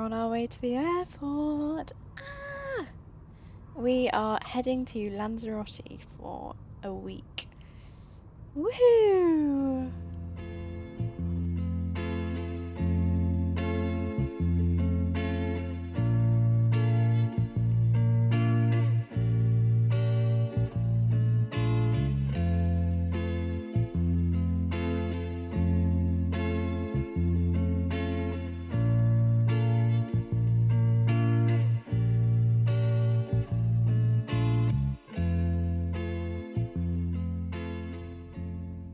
on our way to the airport. Ah! We are heading to Lanzarote for a week. Woohoo!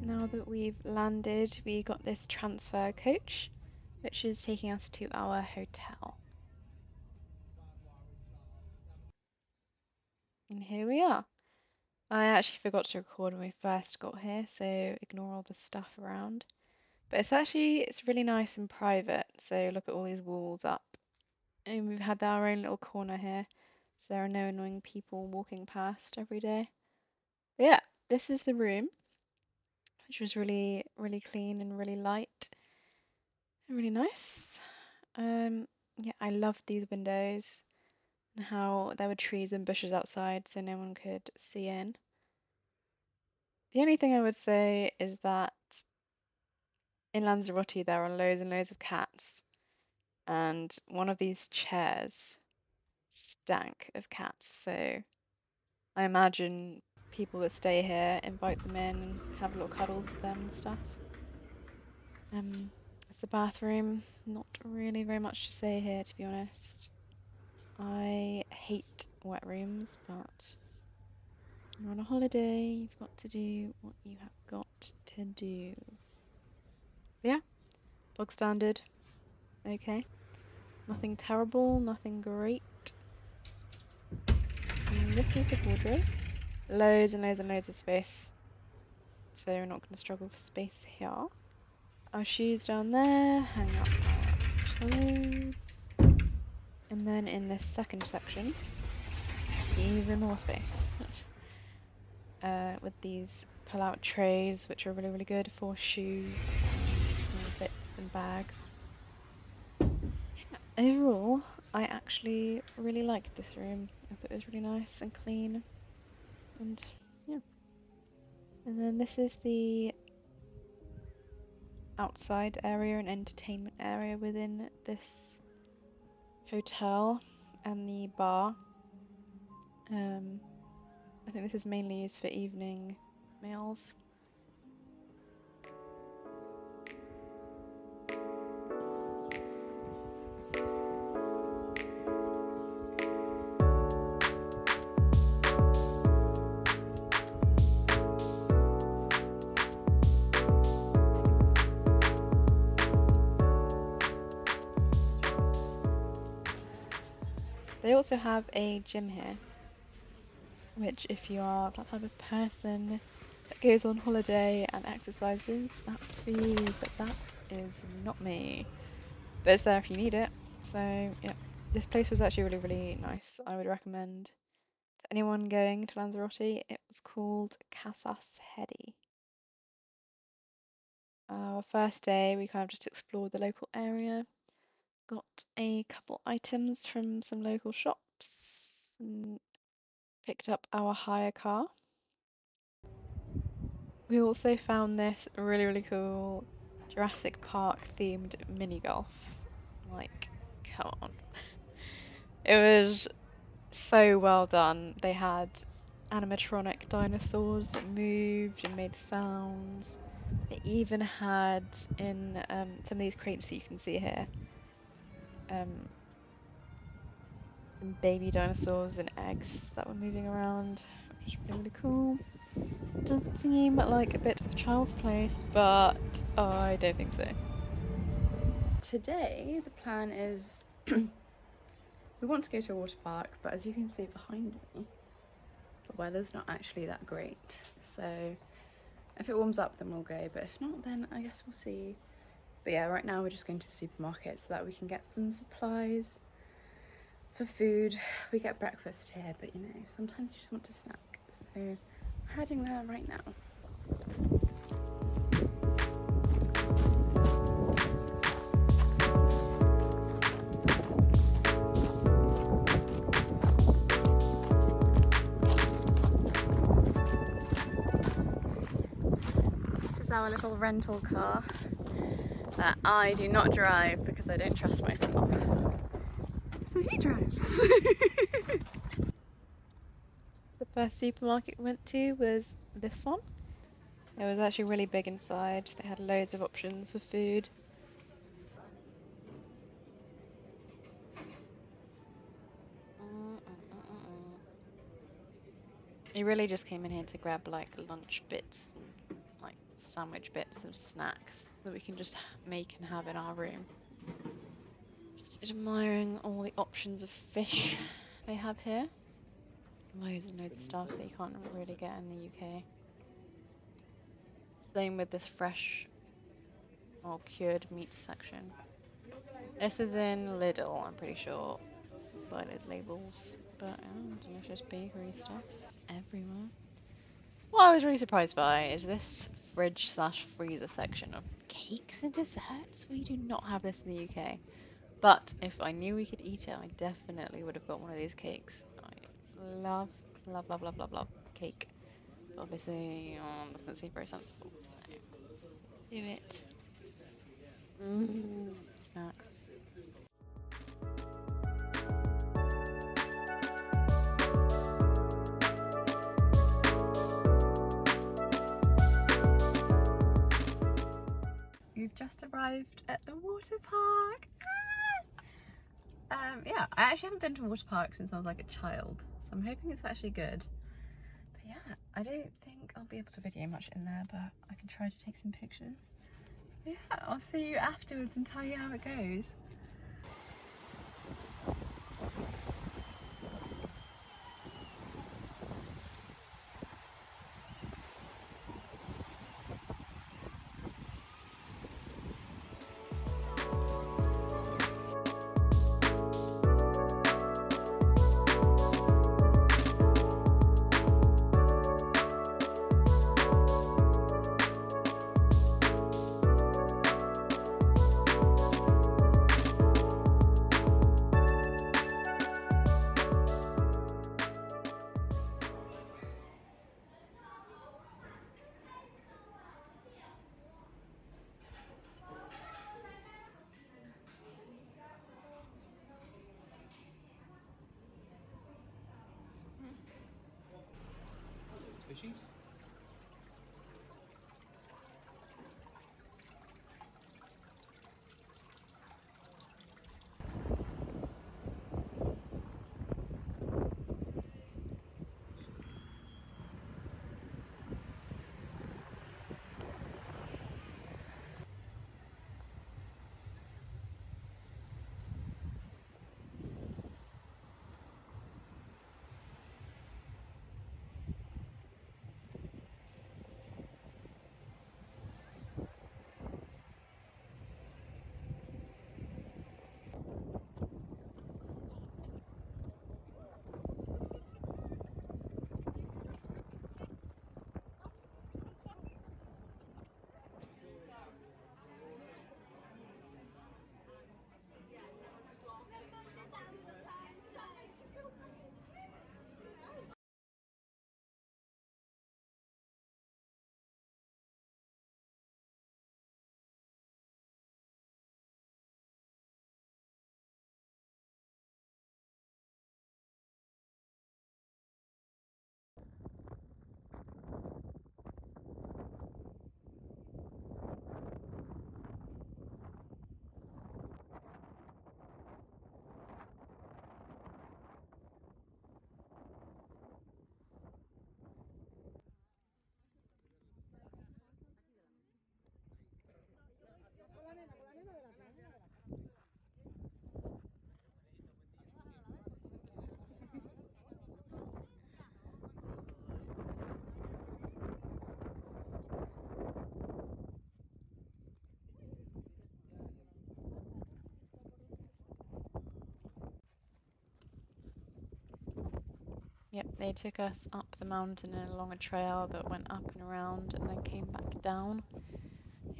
Now that we've landed, we got this transfer coach, which is taking us to our hotel. And here we are. I actually forgot to record when we first got here, so ignore all the stuff around. But it's really nice and private, so look at all these walls up. And we've had our own little corner here, so there are no annoying people walking past every day. But yeah, this is the room, which was really, really clean and really light and really nice. Yeah, I loved these windows and how there were trees and bushes outside so no one could see in. The only thing I would say is that in Lanzarote there are loads and loads of cats, and one of these chairs stank of cats, so I imagine people that stay here invite them in and have little cuddles with them and stuff. It's the bathroom. Not really very much to say here, to be honest. I hate wet rooms, but when you're on a holiday, you've got to do what you have got to do. But yeah, bog standard. Okay. Nothing terrible, nothing great. And this is the wardrobe. Loads and loads and loads of space. So we're not going to struggle for space here. Our shoes down there, hang up our clothes. And then in this second section, even more space. With these pull-out trays, which are really, really good for shoes, small bits and bags. Overall, I actually really liked this room. I thought it was really nice and clean. And yeah. And then this is the outside area and entertainment area within this hotel and the bar. I think this is mainly used for evening meals. They also have a gym here, which if you are that type of person that goes on holiday and exercises, that's for you, but that is not me. But it's there if you need it. So yeah, this place was actually really, really nice. I would recommend to anyone going to Lanzarote. It was called Cactus. Our first day, we kind of just explored the local area, got a couple items from some local shops, and picked up our hire car. We also found this really, really cool Jurassic Park themed mini golf. Like, come on. It was so well done. They had animatronic dinosaurs that moved and made sounds. They even had in some of these crates that you can see here, some baby dinosaurs and eggs that were moving around, which was really, really cool. It does seem like a bit of child's place, but I don't think so. Today, the plan is we want to go to a water park, but as you can see behind me, the weather's not actually that great. So if it warms up, then we'll go, but if not, then I guess we'll see. But yeah, right now we're just going to the supermarket so that we can get some supplies for food. We get breakfast here, but you know, sometimes you just want to snack. So we're heading there right now. is our little rental car that I do not drive because I don't trust myself. So he drives. The first supermarket we went to was this one. It was actually really big inside. They had loads of options for food. You really just came in here to grab like lunch bits and like sandwich bits and snacks that we can just make and have in our room. Just admiring all the options of fish they have here. Loads and loads of stuff that you can't really get in the UK. Same with this fresh or cured meat section. This is in Lidl, I'm pretty sure, by those labels. But delicious bakery stuff everywhere. What I was really surprised by is this fridge slash freezer section of cakes and desserts. We do not have this in the UK. But if I knew we could eat it, I definitely would have got one of these cakes. I love, love, love, love, love, love cake. Obviously, doesn't seem very sensible, so do it. Snacks. We've just arrived at the water park. Yeah, I actually haven't been to a water park since I was like a child, so I'm hoping it's actually good. But yeah, I don't think I'll be able to video much in there, but I can try to take some pictures. Yeah, I'll see you afterwards and tell you how it goes. Fishies? Yep, they took us up the mountain and along a trail that went up and around and then came back down.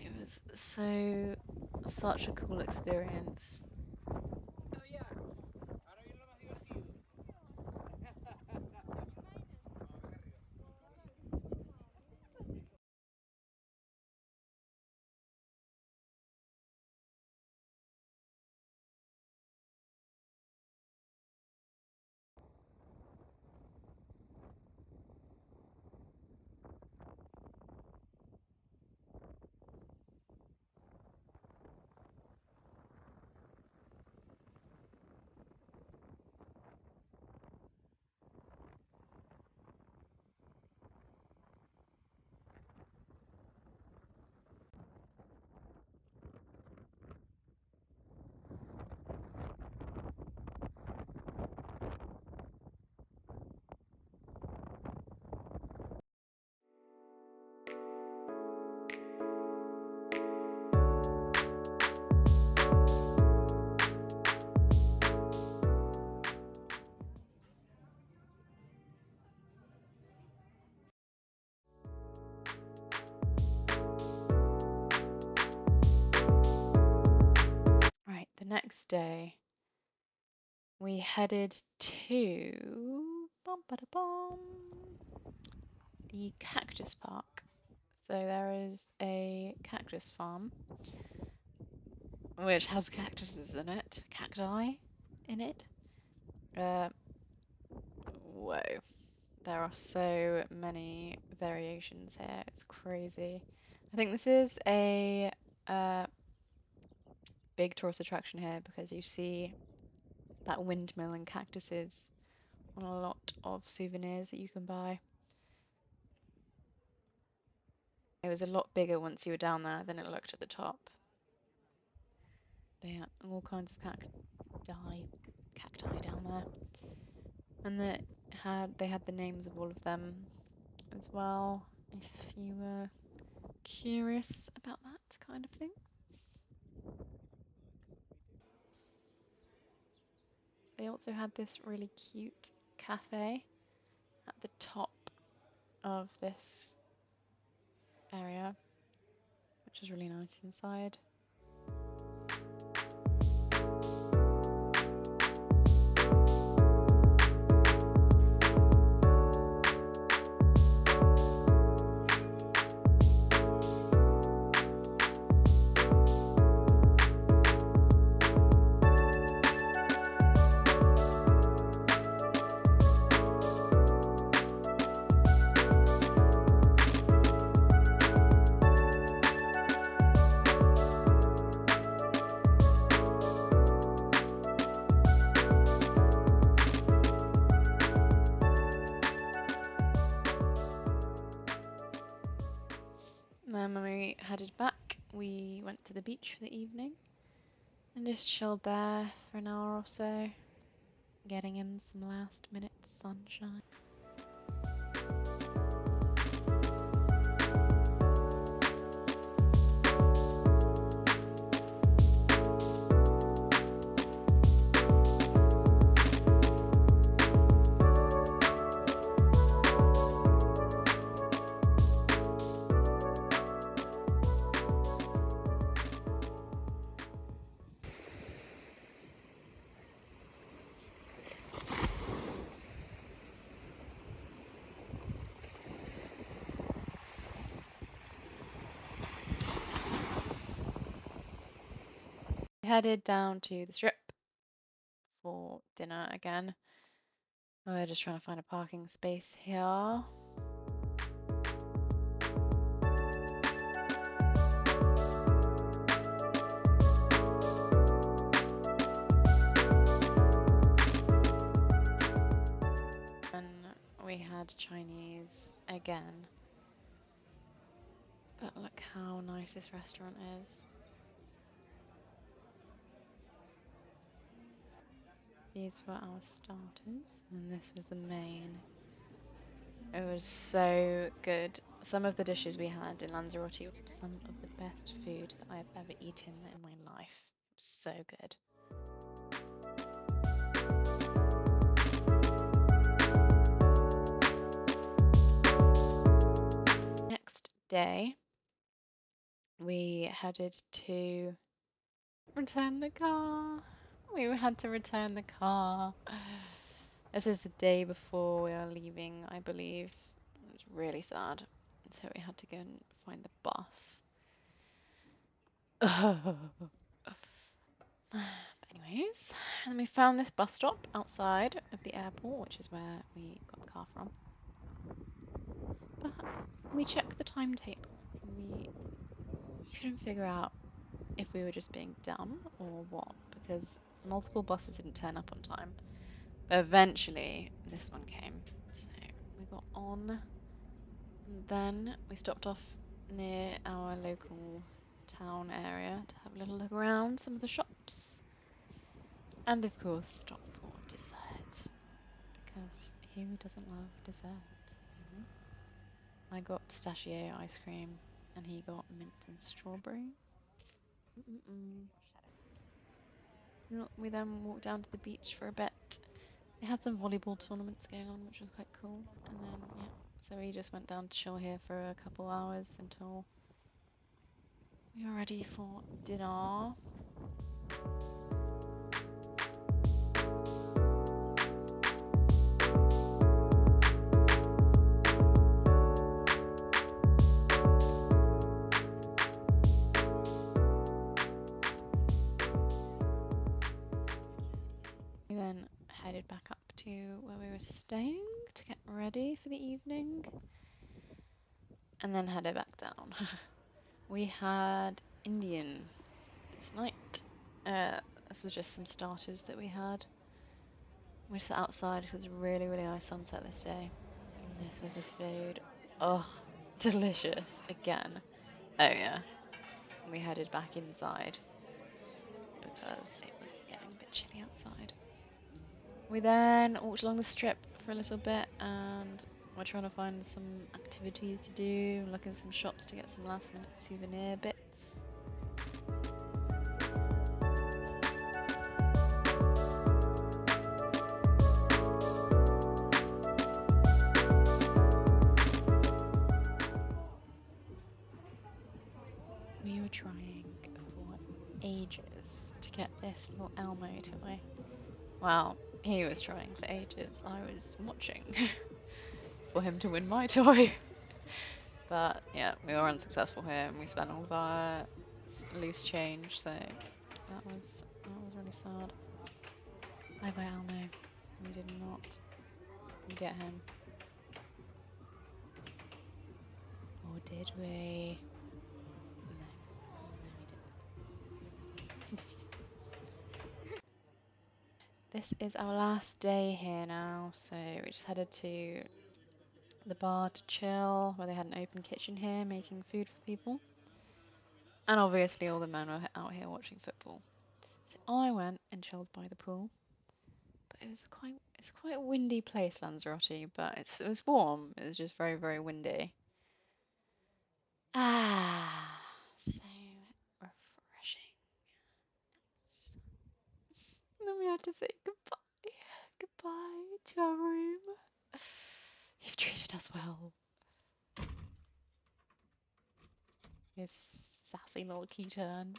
It was such a cool experience. day, we headed to the cactus park. So there is a cactus farm which has cactuses in it, cacti in it. Uh, Whoa, there are so many variations here. It's crazy. I think this is a uh, big tourist attraction here because you see that windmill and cactuses on a lot of souvenirs that you can buy. It was a lot bigger once you were down there than it looked at the top. They had all kinds of cacti down there, and they had the names of all of them as well. If you were curious about that kind of thing. They also had this really cute cafe at the top of this area, which is really nice inside. Then when we headed back, we went to the beach for the evening and just chilled there for an hour or so, getting in some last minute sunshine. We headed down to the strip for dinner again. We're just trying to find a parking space here. And we had Chinese again. But look how nice this restaurant is. These were our starters, and this was the main. It was so good. Some of the dishes we had in Lanzarote were some of the best food that I've ever eaten in my life. It was so good. Next day, we headed to return the car. We had to return the car. This is the day before we are leaving, I believe. It was really sad. So we had to go and find the bus. But anyways, and then we found this bus stop outside of the airport, which is where we got the car from. But we checked the timetable and we couldn't figure out if we were just being dumb or what, because multiple buses didn't turn up on time. But eventually, this one came. So we got on, and then we stopped off near our local town area to have a little look around some of the shops. And of course, stop for dessert. Because who doesn't love dessert? I got pistachio ice cream, and he got mint and strawberry. We then walked down to the beach for a bit. They had some volleyball tournaments going on, which was quite cool. And then, yeah, so we just went down to chill here for a couple hours until we were ready for dinner. back up to where we were staying to get ready for the evening and then headed back down. We had Indian this night. This was just some starters that we had. We sat outside. It was a really, really nice sunset this day. And this was the food. Oh, delicious. Again. Oh yeah. We headed back inside because it was getting a bit chilly outside. We then walked along the strip for a little bit and we're trying to find some activities to do, look in some shops to get some last minute souvenir bits. We were trying for ages to get this little Elmo toy. Well, he was trying for ages. I was watching for him to win my toy. But yeah, we were unsuccessful here and we spent all of our loose change, so that was really sad. Bye bye Elmo. We did not get him. Or did we? No, we didn't. This is our last day here now, so we just headed to the bar to chill, where they had an open kitchen here making food for people. And obviously all the men were out here watching football. So I went and chilled by the pool. But it's quite a windy place, Lanzarote, but it was warm. It was just very, very windy. Ah, so refreshing. And then we had to say goodbye. Goodbye to our room. You've treated us well. His sassy little key turns.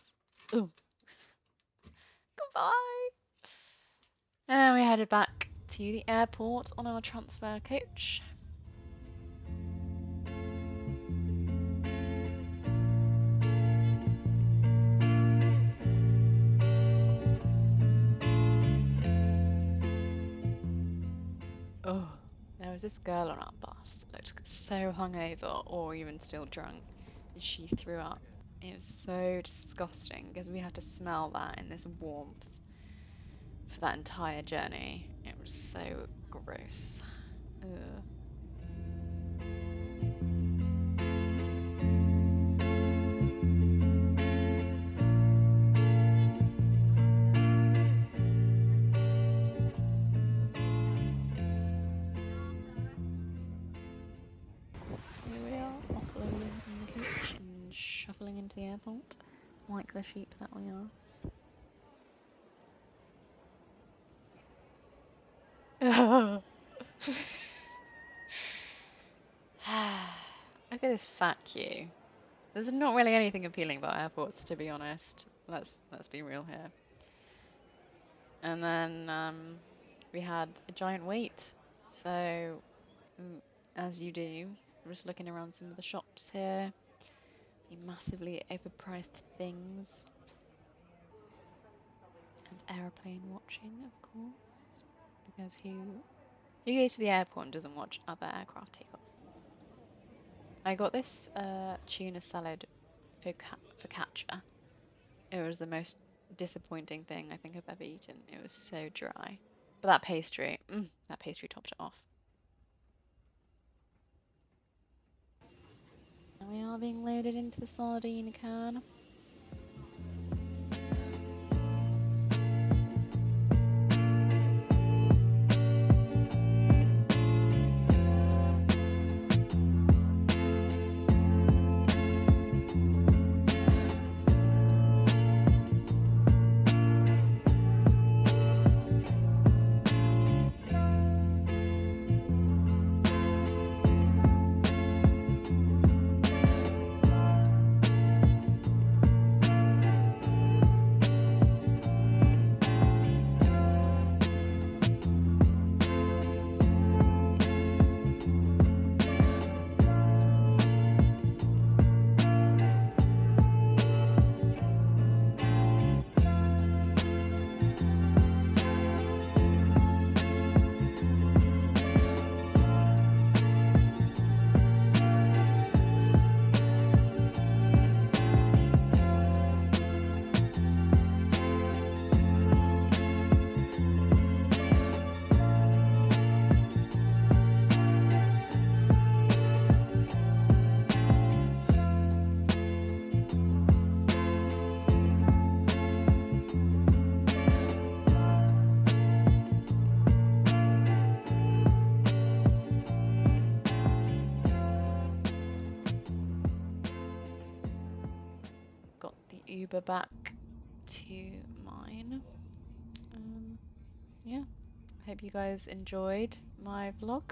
Ooh. Goodbye. And we headed back to the airport on our transfer coach. Oh, there was this girl on our bus that looked so hungover or even still drunk, and she threw up. It was so disgusting because we had to smell that in this warmth for that entire journey. It was so gross. Ugh. Here we are, offloading from the coach and shuffling into the airport, like the sheep that we are. Look at this fat queue. There's not really anything appealing about airports, to be honest. Let's be real here. And then we had a giant wait. So, as you do, I'm just looking around some of the shops here. The massively overpriced things. And aeroplane watching, of course. Because who goes to the airport and doesn't watch other aircraft take off? I got this tuna salad focaccia. It was the most disappointing thing I think I've ever eaten. It was so dry. But that pastry topped it off. And we are being loaded into the sardine can. Uber back to mine. Um, yeah, I hope you guys enjoyed my vlog.